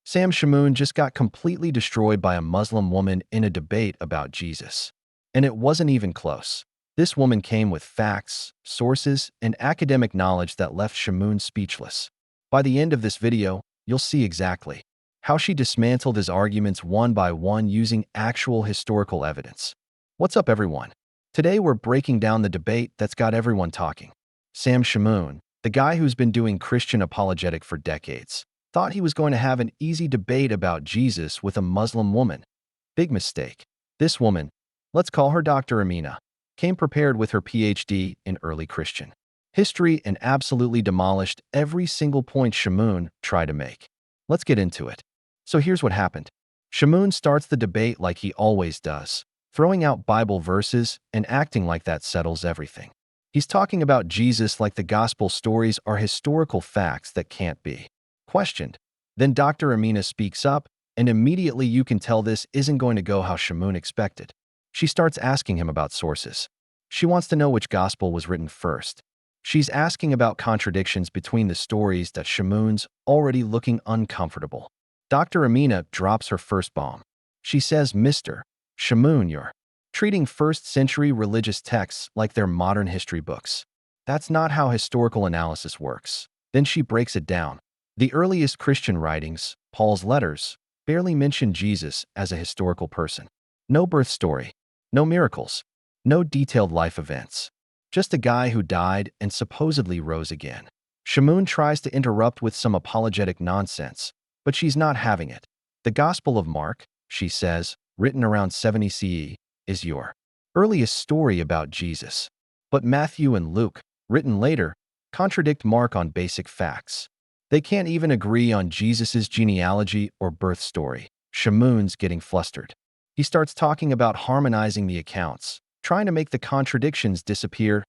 Shamoun just got completely destroyed by a Muslim woman in a debate about Jesus. And it wasn't even close. This woman came with facts, sources, and academic knowledge that left Shamoun speechless. By the end of this video, you'll see exactly how she dismantled his arguments one by one using actual historical evidence. What's up, everyone? Today we're breaking down the debate that's got everyone talking. Shamoun, the guy who's been doing Christian apologetic for decades, thought he was going to have an easy debate about Jesus with a Muslim woman. Big mistake. This woman, let's call her Dr. Amina, came prepared with her PhD in early Christian history and absolutely demolished every single point Shamoun tried to make. Let's get into it. So here's what happened. Shamoun starts the debate like he always does, throwing out Bible verses and acting like that settles everything. He's talking about Jesus like the gospel stories are historical facts that can't be questioned. Then Dr. Amina speaks up, and immediately you can tell this isn't going to go how Shamoun expected. She starts asking him about sources. She wants to know which gospel was written first. She's asking about contradictions between the stories that Shamoun's already looking uncomfortable. Dr. Amina drops her first bomb. She says, Mr. Shamoun, you're treating first-century religious texts like they're modern history books. That's not how historical analysis works. Then she breaks it down. The earliest Christian writings, Paul's letters, barely mention Jesus as a historical person. No birth story, no miracles, no detailed life events. Just a guy who died and supposedly rose again. Shamoun tries to interrupt with some apologetic nonsense, but she's not having it. The Gospel of Mark, she says, written around 70 CE, is your earliest story about Jesus. But Matthew and Luke, written later, contradict Mark on basic facts. They can't even agree on Jesus's genealogy or birth story. Shamoun's getting flustered. He starts talking about harmonizing the accounts, trying to make the contradictions disappear.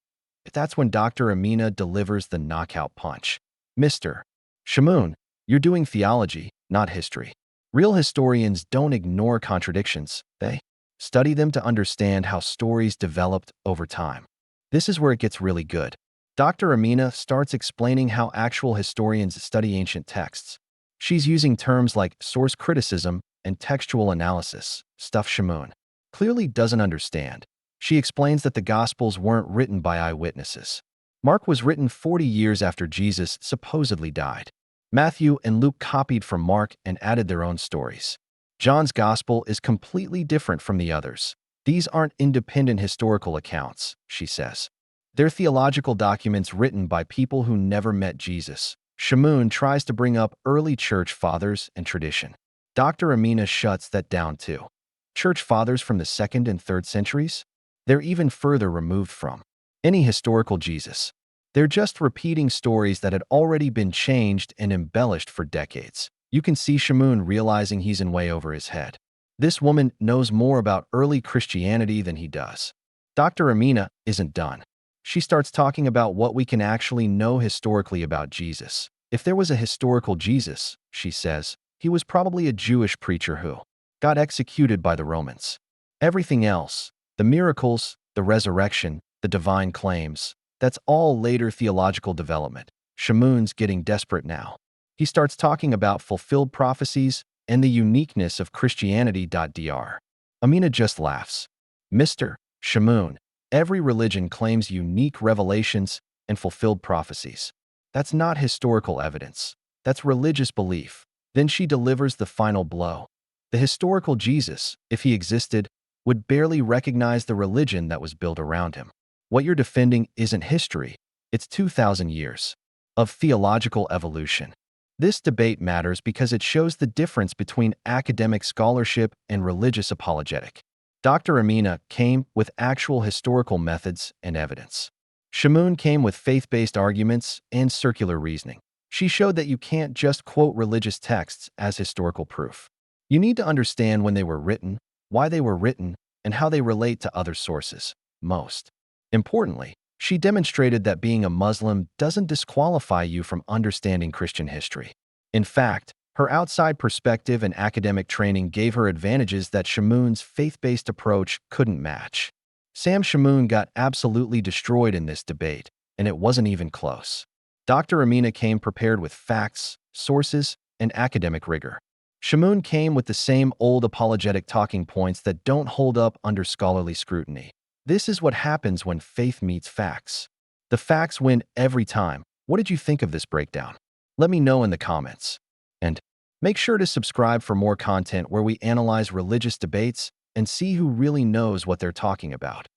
That's when Dr. Amina delivers the knockout punch. Mr. Shamoun, you're doing theology, not history. Real historians don't ignore contradictions. They study them to understand how stories developed over time. This is where it gets really good. Dr. Amina starts explaining how actual historians study ancient texts. She's using terms like source criticism and textual analysis, stuff Shamoun clearly doesn't understand. She explains that the Gospels weren't written by eyewitnesses. Mark was written 40 years after Jesus supposedly died. Matthew and Luke copied from Mark and added their own stories. John's Gospel is completely different from the others. These aren't independent historical accounts, she says. They're theological documents written by people who never met Jesus. Shamoun tries to bring up early church fathers and tradition. Dr. Amina shuts that down too. Church fathers from the 2nd and 3rd centuries? They're even further removed from any historical Jesus. They're just repeating stories that had already been changed and embellished for decades. You can see Shamoun realizing he's in way over his head. This woman knows more about early Christianity than he does. Dr. Amina isn't done. She starts talking about what we can actually know historically about Jesus. If there was a historical Jesus, she says, he was probably a Jewish preacher who got executed by the Romans. Everything else, the miracles, the resurrection, the divine claims, that's all later theological development. Shamoun's getting desperate now. He starts talking about fulfilled prophecies and the uniqueness of Christianity. Dr. Amina just laughs. Mr. Shamoun, every religion claims unique revelations and fulfilled prophecies. That's not historical evidence. That's religious belief. Then she delivers the final blow. The historical Jesus, if he existed, would barely recognize the religion that was built around him. What you're defending isn't history. It's 2,000 years of theological evolution. This debate matters because it shows the difference between academic scholarship and religious apologetic. Dr. Amina came with actual historical methods and evidence. Shamoun came with faith-based arguments and circular reasoning. She showed that you can't just quote religious texts as historical proof. You need to understand when they were written, why they were written, and how they relate to other sources. Most importantly, she demonstrated that being a Muslim doesn't disqualify you from understanding Christian history. In fact, her outside perspective and academic training gave her advantages that Shamoun's faith-based approach couldn't match. Shamoun got absolutely destroyed in this debate, and it wasn't even close. Dr. Amina came prepared with facts, sources, and academic rigor. Shamoun came with the same old apologetic talking points that don't hold up under scholarly scrutiny. This is what happens when faith meets facts. The facts win every time. What did you think of this breakdown? Let me know in the comments. And make sure to subscribe for more content where we analyze religious debates and see who really knows what they're talking about.